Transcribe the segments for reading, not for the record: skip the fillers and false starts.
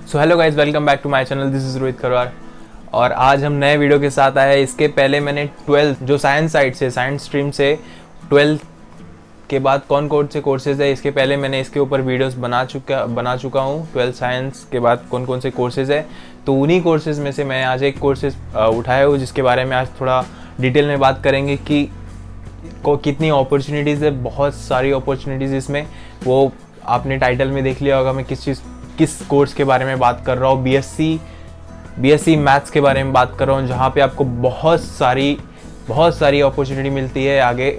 So hello guys, welcome back to my channel. This is Rohit Kharwar और आज हम नए वीडियो के साथ आए हैं। इसके पहले मैंने 12th जो साइंस साइड से, साइंस स्ट्रीम से 12th के बाद कौन से कोर्सेज़ है, इसके पहले मैंने इसके ऊपर वीडियोस बना चुका हूँ। 12th साइंस के बाद कौन से कोर्सेज़ है, तो उन्हीं कोर्सेज़ में से मैं आज एक कोर्सेज़ उठाया हूँ जिसके बारे में आज थोड़ा डिटेल में बात करेंगे कि कितनी अपॉर्चुनिटीज़ है। बहुत सारी अपॉर्चुनिटीज़ इसमें, वो आपने टाइटल में देख लिया होगा मैं किस कोर्स के बारे में बात कर रहा हूँ। बीएससी मैथ्स के बारे में बात कर रहा हूँ, जहाँ पे आपको बहुत सारी अपॉर्चुनिटी मिलती है आगे।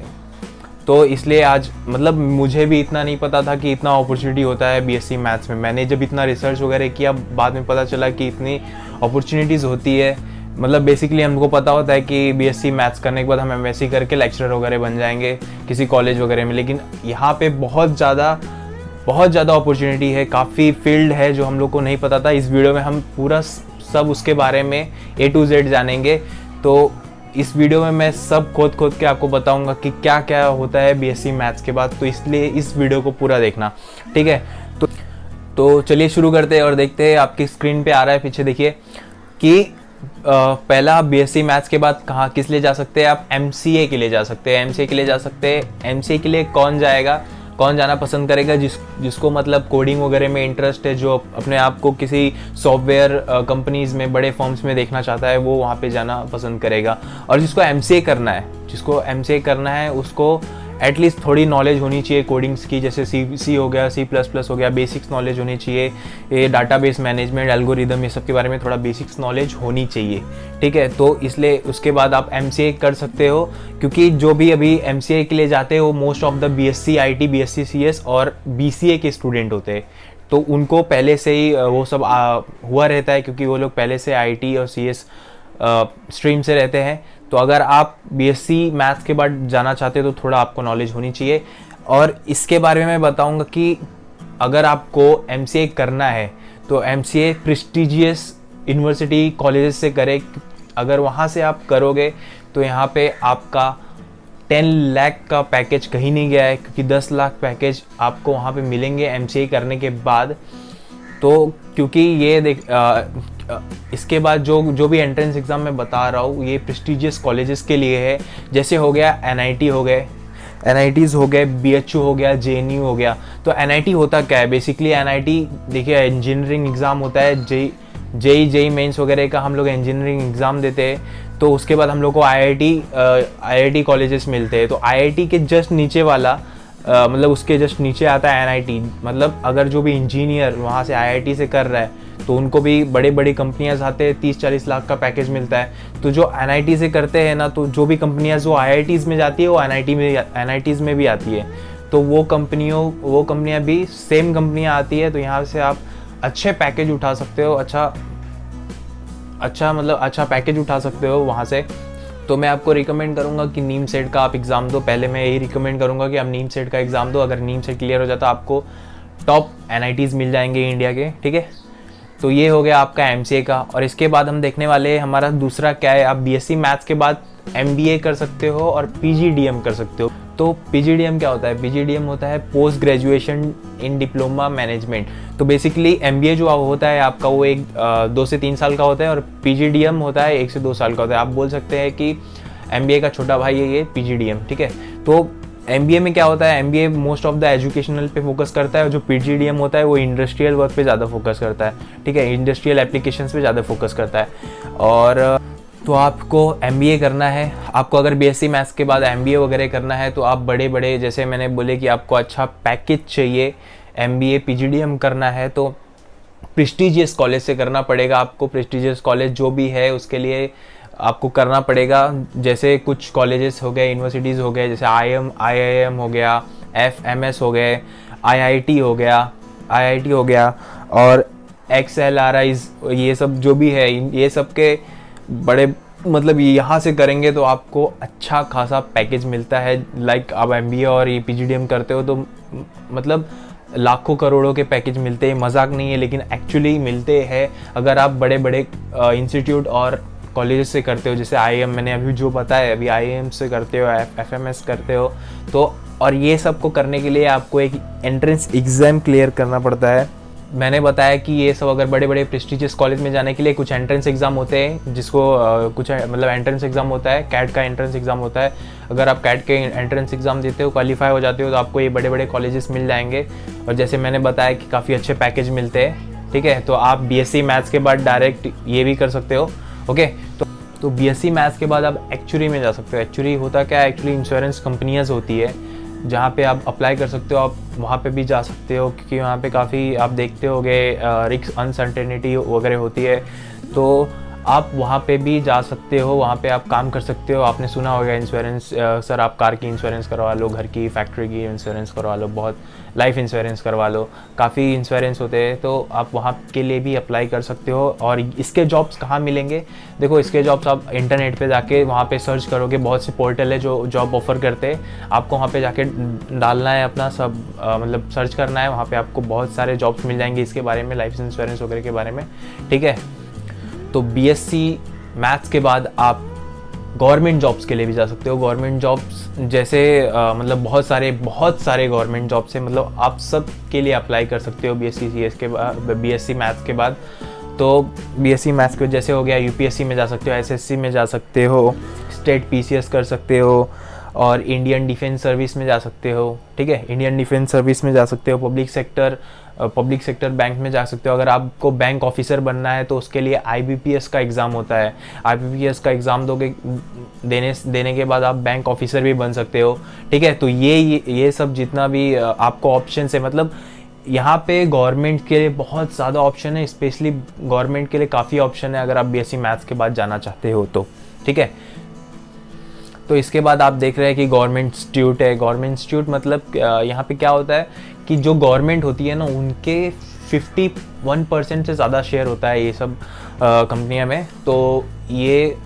तो इसलिए आज मतलब मुझे भी इतना नहीं पता था कि इतना अपॉर्चुनिटी होता है बीएससी मैथ्स में। मैंने जब इतना रिसर्च वगैरह किया, बाद में पता चला कि इतनी अपॉर्चुनिटीज़ होती है। मतलब बेसिकली हमको पता होता है कि बीएससी मैथ्स करने के बाद हम एमएससी करके लेक्चरर वगैरह बन जाएंगे किसी कॉलेज वगैरह में, लेकिन यहाँ पे बहुत ज़्यादा अपॉर्चुनिटी है, काफ़ी फील्ड है जो हम लोग को नहीं पता था। इस वीडियो में हम पूरा सब उसके बारे में A to Z जानेंगे। तो इस वीडियो में मैं सब खोद के आपको बताऊंगा कि क्या क्या होता है बीएससी मैथ्स के बाद, तो इसलिए इस वीडियो को पूरा देखना, ठीक है। तो चलिए शुरू करते हैं और देखते हैं। आपकी स्क्रीन पे आ रहा है, पीछे देखिए कि पहला बीएससी मैथ्स के बाद किस लिए जा सकते हैं आप? एमसीए के लिए जा सकते हैं। एमसीए के लिए कौन जाना पसंद करेगा? जिसको मतलब कोडिंग वगैरह में इंटरेस्ट है, जो अपने आप को किसी सॉफ्टवेयर कंपनीज में, बड़े फर्म्स में देखना चाहता है, वो वहाँ पे जाना पसंद करेगा। और जिसको एमसीए करना है उसको एटलीस्ट थोड़ी नॉलेज होनी चाहिए कोडिंग्स की, जैसे सी हो गया, C++ हो गया, बेसिक्स नॉलेज होनी चाहिए। ये डाटाबेस मैनेजमेंट, एल्गोरिदम, ये सब के बारे में थोड़ा बेसिक्स नॉलेज होनी चाहिए, ठीक है। तो इसलिए उसके बाद आप एमसीए कर सकते हो, क्योंकि जो भी अभी एमसीए के लिए जाते हैं वो most of the BSc IT, BSc CS और बीसीए के स्टूडेंट होते हैं। तो उनको पहले से ही वो सब हुआ रहता है, क्योंकि वो लोग पहले से आईटी और सीएस स्ट्रीम से रहते हैं। तो अगर आप बीएससी मैथ्स के बाद जाना चाहते हो तो थोड़ा आपको नॉलेज होनी चाहिए। और इसके बारे में मैं बताऊंगा कि अगर आपको एमसीए करना है तो एमसीए प्रेस्टिजियस यूनिवर्सिटी कॉलेजेस से करें। अगर वहाँ से आप करोगे तो यहाँ पे आपका 10 लाख का पैकेज कहीं नहीं गया है, क्योंकि 10 लाख पैकेज आपको वहाँ पे मिलेंगे एमसीए करने के बाद। तो क्योंकि ये इसके बाद जो भी एंट्रेंस एग्ज़ाम मैं बता रहा हूँ, ये प्रेस्टिजियस कॉलेजेस के लिए है। जैसे हो गया एनआईटीज़ हो गए, बीएचयू हो गया, जेएनयू हो गया। तो एनआईटी होता क्या है? बेसिकली एनआईटी देखिए इंजीनियरिंग एग्ज़ाम होता है, जेई मेंस वगैरह का हम लोग इंजीनियरिंग एग्ज़ाम देते हैं। तो उसके बाद हम लोग को आईआईटी कॉलेजेस मिलते हैं। तो आईआईटी के जस्ट नीचे वाला मतलब उसके जस्ट नीचे आता है एनआईटी। मतलब अगर जो भी इंजीनियर वहाँ से आईआईटी से कर रहा है तो उनको भी बड़ी कंपनियां आते हैं, 30-40 लाख का पैकेज मिलता है। तो जो एनआईटी से करते हैं ना, तो जो भी कंपनियां जो आईआईटीज़ में जाती है वो एनआईटीज़ में भी आती है। तो वो कंपनियां भी सेम कंपनियां आती है। तो यहाँ से आप अच्छे पैकेज उठा सकते हो, अच्छा पैकेज उठा सकते हो वहाँ से। तो मैं आपको रिकमेंड करूंगा कि नीम सेट का आप एग्ज़ाम दो। पहले मैं यही रिकमेंड करूंगा कि आप नीम सेट का एग्ज़ाम दो। अगर नीम सेट क्लियर हो जाता है आपको टॉप एनआईटीज़ मिल जाएंगे इंडिया के, ठीक है। तो ये हो गया आपका एमसीए का। और इसके बाद हम देखने वाले हैं हमारा दूसरा क्या है। आप बीएससी मैथ्स के बाद एमबीए कर सकते हो और पीजीडीएम कर सकते हो। तो पीजीडीएम क्या होता है? पीजीडीएम होता है post graduation in diploma management. तो बेसिकली एमबीए जो होता है आपका वो 2 से 3 साल का होता है और पीजीडीएम होता है 1 से 2 साल का होता है। आप बोल सकते हैं कि एमबीए का छोटा भाई है ये पीजीडीएम, ठीक है। तो एमबीए में क्या होता है? MBA most of the educational पे फोकस करता है, और जो पीजीडीएम होता है वो इंडस्ट्रियल वर्क पे ज़्यादा फोकस करता है, ठीक है। इंडस्ट्रियल एप्लीकेशंस पे ज़्यादा फोकस करता है। और तो आपको एमबीए करना है, आपको अगर बीएससी मैथ्स के बाद एमबीए वगैरह करना है तो आप बड़े जैसे मैंने बोले कि आपको अच्छा पैकेज चाहिए, एमबीए पीजीडीएम करना है तो प्रेस्टिजियस कॉलेज से करना पड़ेगा आपको। प्रेस्टिजियस कॉलेज जो भी है उसके लिए आपको करना पड़ेगा। जैसे कुछ कॉलेजेस हो गए, यूनिवर्सिटीज़ हो गए, जैसे आईआईएम हो गया, एफएमएस हो गए, आईआईटी हो गया और एक्सएलआरआईज, ये सब जो भी है, ये सब के बड़े मतलब यहाँ से करेंगे तो आपको अच्छा खासा पैकेज मिलता है। लाइक आप एमबीए और ये पीजीडीएम करते हो तो मतलब लाखों करोड़ों के पैकेज मिलते हैं। मजाक नहीं है, लेकिन एक्चुअली मिलते हैं। अगर आप बड़े इंस्टीट्यूट और कॉलेज से करते हो, जैसे आईआईएम मैंने अभी जो बताया, अभी आईआईएम से करते हो, एफएमएस करते हो, तो और ये सब को करने के लिए आपको एक एंट्रेंस एग्ज़ाम क्लियर करना पड़ता है। मैंने बताया कि ये सब अगर बड़े बड़े प्रेस्टिजियस कॉलेज में जाने के लिए कुछ एंट्रेंस एग्ज़ाम होते हैं, जिसको कुछ मतलब एंट्रेंस एग्ज़ाम होता है, कैट का एंट्रेंस एग्ज़ाम होता है। अगर आप कैट के एंट्रेंस एग्ज़ाम देते हो, क्वालिफाई हो जाते हो, तो आपको ये बड़े बड़े कॉलेजेस मिल जाएंगे। और जैसे मैंने बताया कि काफ़ी अच्छे पैकेज मिलते हैं, ठीक है। तो आप BSc मैथ्स के बाद डायरेक्ट ये भी कर सकते हो, ओके। तो BSc मैथ्स के बाद आप एक्चुअली में जा सकते हो। एक्चुअली होता क्या है, एक्चुअली इंश्योरेंस कंपनियाँ होती है जहाँ पे आप अप्लाई कर सकते हो, आप वहाँ पे भी जा सकते हो, क्योंकि वहाँ पे काफ़ी आप देखते होगे रिस्क अनसर्टेनिटी वगैरह होती है, तो आप वहाँ पे भी जा सकते हो, वहाँ पे आप काम कर सकते हो। आपने सुना होगा इंश्योरेंस, सर आप कार की इंश्योरेंस करवा लो, घर की फैक्ट्री की इंश्योरेंस करवा लो, बहुत लाइफ इंश्योरेंस करवा लो, काफ़ी इंश्योरेंस होते हैं, तो आप वहाँ के लिए भी अप्लाई कर सकते हो। और इसके जॉब्स कहाँ मिलेंगे, देखो इसके जॉब्स आप इंटरनेट पे जाके वहाँ पे सर्च करोगे, बहुत से पोर्टल है जो जॉब ऑफर करते हैं। आपको वहाँ पे जाके डालना है अपना सब, मतलब सर्च करना है, वहाँ पे आपको बहुत सारे जॉब्स मिल जाएंगे इसके बारे में, लाइफ इंश्योरेंस वगैरह के बारे में, ठीक है। तो BSc मैथ्स के बाद आप गवर्नमेंट जॉब्स के लिए भी जा सकते हो। गवर्नमेंट जॉब्स जैसे मतलब बहुत सारे गवर्नमेंट जॉब्स हैं, मतलब आप सब के लिए अप्लाई कर सकते हो BSc मैथ्स के बाद। तो BSc मैथ्स के जैसे हो गया, UPSC में जा सकते हो, SSC में जा सकते हो, स्टेट PCS कर सकते हो, और इंडियन डिफेंस सर्विस में जा सकते हो, ठीक है। इंडियन डिफेंस सर्विस में जा सकते हो, पब्लिक सेक्टर बैंक में जा सकते हो। अगर आपको बैंक ऑफिसर बनना है तो उसके लिए IBPS का एग्ज़ाम होता है। IBPS का एग्ज़ाम देने के बाद आप बैंक ऑफिसर भी बन सकते हो, ठीक है। तो ये सब जितना भी आपको ऑप्शन है, मतलब यहाँ पे गवर्नमेंट के लिए बहुत ज़्यादा ऑप्शन है, स्पेशली गवर्नमेंट के लिए काफ़ी ऑप्शन है अगर आप BSc मैथ्स के बाद जाना चाहते हो तो, ठीक है। तो इसके बाद आप देख रहे हैं कि गवर्नमेंट इंस्टीट्यूट है। गवर्नमेंट इंस्टीट्यूट मतलब यहाँ पे क्या होता है कि जो गवर्नमेंट होती है ना, उनके 51% से ज़्यादा शेयर होता है ये सब कंपनियाँ में। तो ये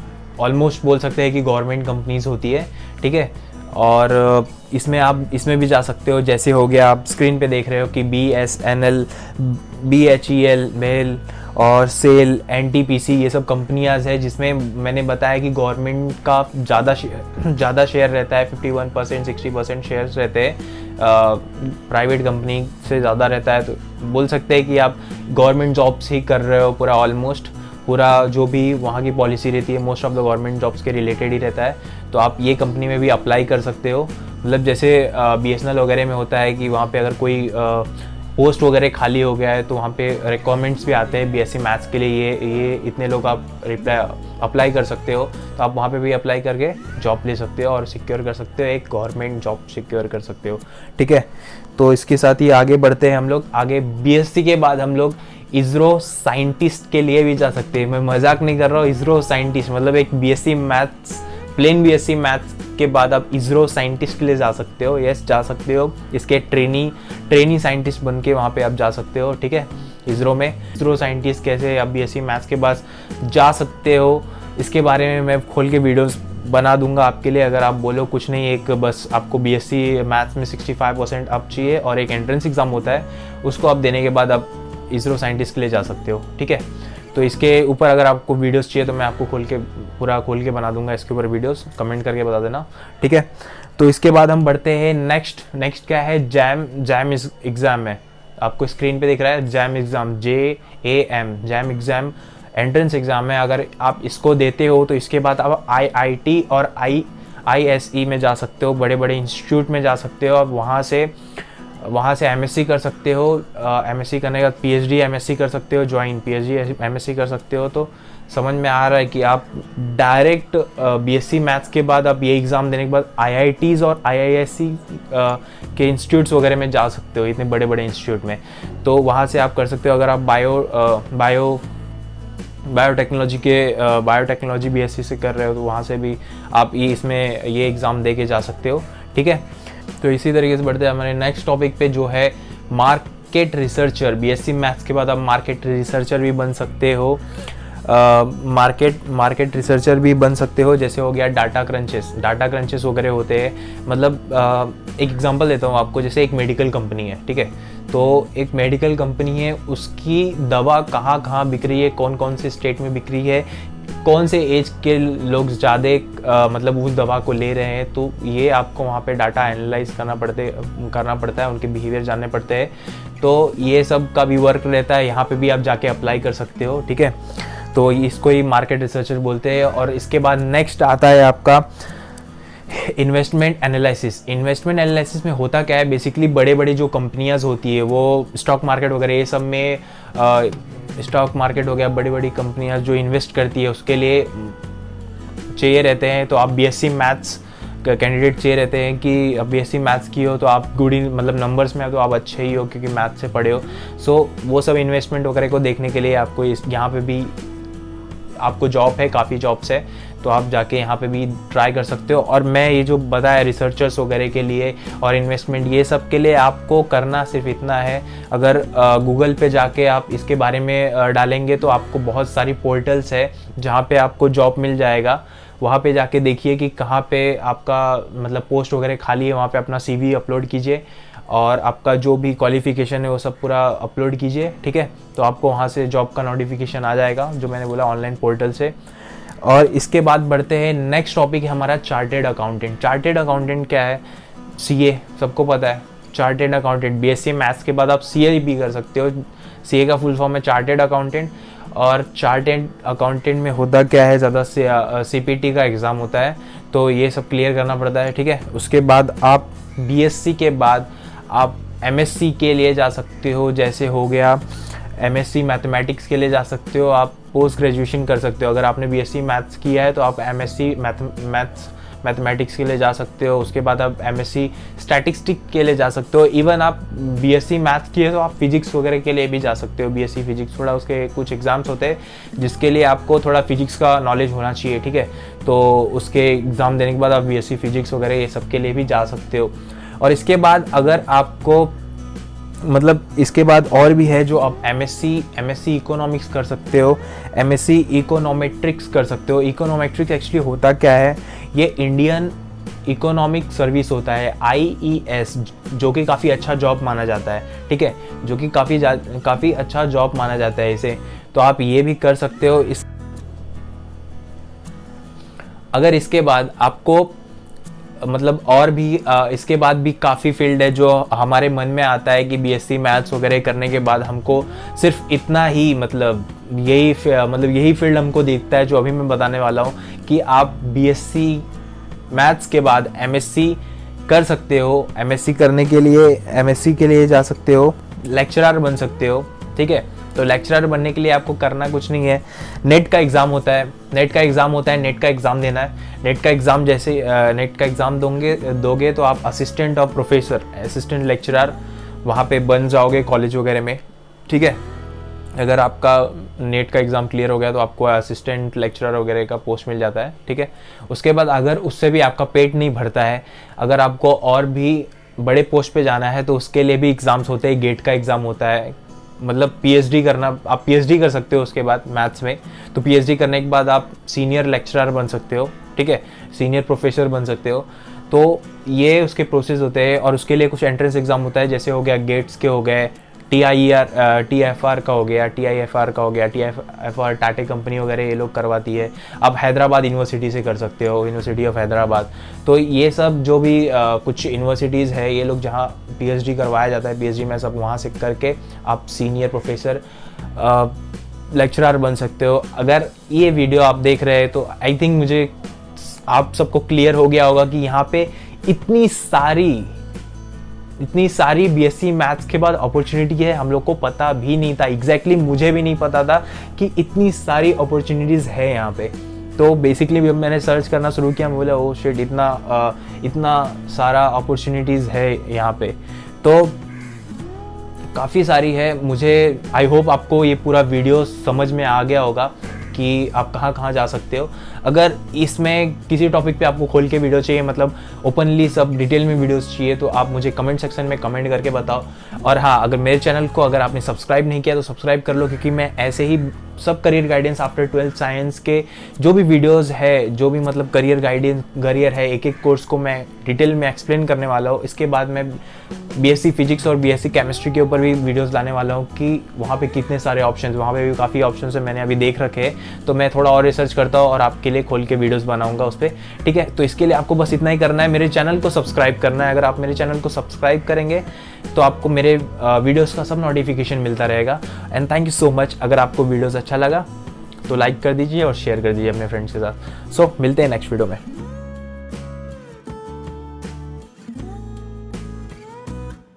ऑलमोस्ट बोल सकते हैं कि गवर्नमेंट कंपनीज होती है, ठीक है। और इसमें भी जा सकते हो, जैसे हो गया आप स्क्रीन पे देख रहे हो कि BSNL, BHEL, BHEL और सेल, NTPC, ये सब कंपनियां है जिसमें मैंने बताया कि गवर्नमेंट का ज़्यादा शेयर रहता है, 51% 60% शेयर्स रहते हैं, प्राइवेट कंपनी से ज़्यादा रहता है। तो बोल सकते हैं कि आप गवर्नमेंट जॉब्स ही कर रहे हो पूरा जो भी वहाँ की पॉलिसी रहती है, most of the government jobs के रिलेटेड ही रहता है। तो आप ये कंपनी में भी अप्लाई कर सकते हो। मतलब जैसे BSNL वगैरह में होता है कि वहाँ पे अगर कोई पोस्ट वगैरह खाली हो गया है तो वहाँ पे रिक्वायरमेंट्स भी आते हैं BSc मैथ्स के लिए, ये इतने लोग आप अप्लाई कर सकते हो। तो आप वहाँ पे भी अप्लाई करके जॉब ले सकते हो और सिक्योर कर सकते हो, एक गवर्नमेंट जॉब सिक्योर कर सकते हो, ठीक है। तो इसके साथ ही आगे बढ़ते हैं हम लोग। आगे BSc के बाद हम लोग इसरो साइंटिस्ट के लिए भी जा सकते हैं। मैं मजाक नहीं कर रहा हूँ, इसरो साइंटिस्ट मतलब एक BSc maths, plain BSc maths के बाद आप इसरो साइंटिस्ट के लिए जा सकते हो। यस, जा सकते हो, इसके ट्रेनी साइंटिस्ट बन के वहाँ पे आप जा सकते हो, ठीक है। इसरो साइंटिस्ट कैसे आप BSc मैथ्स के बाद जा सकते हो, इसके बारे में मैं खोल के वीडियोस बना दूंगा आपके लिए। अगर आप बोलो कुछ नहीं, एक बस आपको BSc मैथ्स में 65% अप चाहिए और एक एंट्रेंस एग्ज़ाम होता है, उसको आप देने के बाद आप इसरो साइंटिस्ट के लिए जा सकते हो, ठीक है। तो इसके ऊपर अगर आपको वीडियोस चाहिए तो मैं आपको पूरा खोल के बना दूंगा इसके ऊपर वीडियोस, कमेंट करके बता देना, ठीक है। तो इसके बाद हम बढ़ते हैं नेक्स्ट क्या है, जैम एग्ज़ाम है। आपको स्क्रीन पे दिख रहा है jam exam, jam exam entrance exam है। अगर आप इसको देते हो तो इसके बाद आप IIT और ISE में जा सकते हो, बड़े बड़े इंस्टीट्यूट में जा सकते हो। आप वहाँ से MSc कर सकते हो, MSc करने के बाद PhD MSc कर सकते हो, ज्वाइन PhD MSc कर सकते हो। तो समझ में आ रहा है कि आप डायरेक्ट BSc मैथ्स के बाद आप ये एग्ज़ाम देने के बाद IITs और IISc के इंस्टीट्यूट्स वगैरह में जा सकते हो, इतने बड़े बड़े इंस्टीट्यूट में। तो वहाँ से आप कर सकते हो। अगर आप बायोटेक्नोलॉजी BSc से कर रहे हो तो वहाँ से भी आप ये एग्ज़ाम दे के जा सकते हो, ठीक है। तो इसी तरीके से बढ़ते हैं हमारे नेक्स्ट टॉपिक पे, जो है मार्केट रिसर्चर। BSc मैथ्स के बाद आप मार्केट रिसर्चर भी बन सकते हो, मार्केट रिसर्चर भी बन सकते हो। जैसे हो गया डाटा क्रंचेस वगैरह होते हैं। मतलब एक एग्जांपल देता हूँ आपको, जैसे एक मेडिकल कंपनी है, ठीक है। तो एक मेडिकल कंपनी है, उसकी दवा कहाँ बिक रही है, कौन कौन से स्टेट में बिक रही है, कौन से एज के लोग ज़्यादा मतलब उस दवा को ले रहे हैं, तो ये आपको वहाँ पे डाटा एनालाइज करना पड़ता है, उनके बिहेवियर जानने पड़ते हैं। तो ये सब का भी वर्क रहता है, यहाँ पे भी आप जाके अप्लाई कर सकते हो, ठीक है। तो इसको ही मार्केट रिसर्चर बोलते हैं। और इसके बाद नेक्स्ट आता है आपका इन्वेस्टमेंट एनालिसिस। इन्वेस्टमेंट एनालिसिस में होता क्या है, बेसिकली बड़े बड़े जो कंपनियां होती है वो स्टॉक मार्केट वगैरह ये सब में, स्टॉक मार्केट हो गया, बड़ी बड़ी कंपनियां जो इन्वेस्ट करती है उसके लिए चाहिए रहते हैं। तो आप बीएससी मैथ्स कैंडिडेट चाहिए रहते हैं कि अब बीएससी मैथ्स की हो तो आप गुड मतलब नंबर्स में तो आप अच्छे ही हो क्योंकि मैथ्स से पढ़े हो। सो वो सब इन्वेस्टमेंट वगैरह को देखने के लिए आपको यहाँ पे भी आपको जॉब है, काफ़ी जॉब्स है, तो आप जाके यहाँ पे भी ट्राई कर सकते हो। और मैं ये जो बताया रिसर्चर्स वगैरह के लिए और इन्वेस्टमेंट ये सब के लिए आपको करना सिर्फ इतना है, अगर गूगल पे जाके आप इसके बारे में डालेंगे तो आपको बहुत सारी पोर्टल्स है जहाँ पे आपको जॉब मिल जाएगा। वहाँ पे जाके देखिए कि कहाँ पे आपका मतलब पोस्ट वगैरह खाली है, वहाँ पे अपना CV अपलोड कीजिए और आपका जो भी क्वालिफिकेशन है वो सब पूरा अपलोड कीजिए, ठीक है। तो आपको वहाँ से जॉब का नोटिफिकेशन आ जाएगा, जो मैंने बोला ऑनलाइन पोर्टल से। और इसके बाद बढ़ते हैं, नेक्स्ट टॉपिक है हमारा चार्टेड अकाउंटेंट। चार्टेड अकाउंटेंट क्या है, CA सबको पता है। चार्टेड अकाउंटेंट बीएससी मैथ्स के बाद आप CA भी कर सकते हो। CA का फुल फॉर्म है चार्टेड अकाउंटेंट। और चार्टेड अकाउंटेंट में होता क्या है, ज़्यादा से CPT का एग्ज़ाम होता है, तो ये सब क्लियर करना पड़ता है, ठीक है। उसके बाद आप BSc के बाद आप MSc के लिए जा सकते हो, जैसे हो गया MSc मैथमेटिक्स के लिए जा सकते हो, आप पोस्ट ग्रेजुएशन कर सकते हो। अगर आपने BSc मैथ्स किया है तो आप MSc मैथमेटिक्स के लिए जा सकते हो। उसके बाद आप MSc स्टैटिस्टिक के लिए जा सकते हो। इवन आप BSc मैथ्स किए तो आप फिजिक्स वगैरह के लिए भी जा सकते हो। BSc फिजिक्स, थोड़ा उसके कुछ एग्ज़ाम्स होते हैं जिसके लिए आपको थोड़ा फिजिक्स का नॉलेज होना चाहिए, ठीक है। तो उसके एग्ज़ाम देने के बाद आप BSc फिजिक्स वगैरह ये सब के लिए भी जा सकते हो। और इसके बाद अगर आपको मतलब इसके बाद और भी है जो आप MSc इकोनॉमिक्स कर सकते हो, MSc इकोनॉमेट्रिक्स कर सकते हो। इकोनॉमेट्रिक्स एक्चुअली होता क्या है, ये इंडियन इकोनॉमिक सर्विस होता है IES, जो कि काफ़ी अच्छा जॉब माना जाता है, ठीक है, जो कि काफ़ी अच्छा जॉब माना जाता है इसे। तो आप ये भी कर सकते हो। अगर इसके बाद आपको मतलब और भी इसके बाद भी काफ़ी फील्ड है जो हमारे मन में आता है कि BSc मैथ्स वगैरह करने के बाद हमको सिर्फ इतना ही मतलब यही फील्ड हमको दिखता है, जो अभी मैं बताने वाला हूँ कि आप BSc मैथ्स के बाद MSc कर सकते हो। MSc करने के लिए MSc के लिए जा सकते हो, लेक्चरर बन सकते हो, ठीक है। तो लेक्चरर बनने के लिए आपको करना कुछ नहीं है, नेट का एग्ज़ाम होता है, नेट का एग्ज़ाम देना है। नेट का एग्ज़ाम दोगे तो आप assistant of professor, assistant lecturer वहाँ पे बन जाओगे कॉलेज वगैरह में, ठीक है। अगर आपका नेट का एग्ज़ाम क्लियर हो गया तो आपको असिस्टेंट लेक्चरर वगैरह का पोस्ट मिल जाता है, ठीक है। उसके बाद अगर उससे भी आपका पेट नहीं भरता है, अगर आपको और भी बड़े पोस्ट पे जाना है तो उसके लिए भी एग्ज़ाम्स होते हैं। गेट का एग्ज़ाम होता है, मतलब PhD करना, आप PhD कर सकते हो उसके बाद मैथ्स में। तो PhD करने के बाद आप सीनियर लेक्चरर बन सकते हो, ठीक है, सीनियर प्रोफेसर बन सकते हो। तो ये उसके प्रोसेस होते हैं। और उसके लिए कुछ एंट्रेंस एग्ज़ाम होता है, जैसे हो गया गेट्स के हो गए, TIFR का हो गया, TIFR टाटा कंपनी वगैरह ये लोग करवाती है। आप हैदराबाद यूनिवर्सिटी से कर सकते हो, यूनिवर्सिटी ऑफ हैदराबाद। तो ये सब जो भी कुछ यूनिवर्सिटीज़ है, ये लोग जहाँ PhD करवाया जाता है, PhD में सब वहाँ से करके आप सीनियर प्रोफेसर लेक्चरर बन सकते हो। अगर ये वीडियो आप देख रहे हैं तो आई थिंक मुझे आप सबको क्लियर हो गया होगा कि यहाँ पे इतनी सारी BSc मैथ्स के बाद अपॉर्चुनिटी है, हम लोग को पता भी नहीं था। एग्जैक्टली मुझे भी नहीं पता था कि इतनी सारी अपॉर्चुनिटीज़ है यहाँ पे। तो बेसिकली जब मैंने सर्च करना शुरू किया, मैं बोला ओ शिट, इतना सारा अपॉर्चुनिटीज़ है यहाँ पे। तो काफ़ी सारी है। मुझे आई होप आपको ये पूरा वीडियो समझ में आ गया होगा कि आप कहाँ कहाँ जा सकते हो। अगर इसमें किसी टॉपिक पे आपको खोल के वीडियो चाहिए, मतलब ओपनली सब डिटेल में वीडियोस चाहिए, तो आप मुझे कमेंट सेक्शन में कमेंट करके बताओ। और हाँ, अगर मेरे चैनल को अगर आपने सब्सक्राइब नहीं किया तो सब्सक्राइब कर लो, क्योंकि मैं ऐसे ही सब career guidance after 12th science के जो भी वीडियोस है, जो भी मतलब करियर गाइडेंस करियर है, एक एक कोर्स को मैं डिटेल में एक्सप्लेन करने वाला हूँ। इसके बाद मैं बीएससी फिजिक्स और बीएससी केमिस्ट्री के ऊपर भी वीडियोस लाने वाला हूँ कि वहाँ पे कितने सारे ऑप्शंस, वहाँ पे भी काफ़ी ऑप्शंस है, मैंने अभी देख रखे हैं। तो मैं थोड़ा और रिसर्च करता हूँ और आपके लिए खोल के वीडियोस बनाऊंगा उस पर, ठीक है। तो इसके लिए आपको बस इतना ही करना है, मेरे चैनल को सब्सक्राइब करना है। अगर आप मेरे चैनल को सब्सक्राइब करेंगे तो आपको मेरे वीडियोज़ का सब नोटिफिकेशन मिलता रहेगा। And thank you so much. अगर आपको वीडियोज़ अच्छा लगा तो लाइक कर दीजिए और शेयर कर दीजिए अपने फ्रेंड्स के साथ। सो मिलते हैं नेक्स्ट वीडियो में।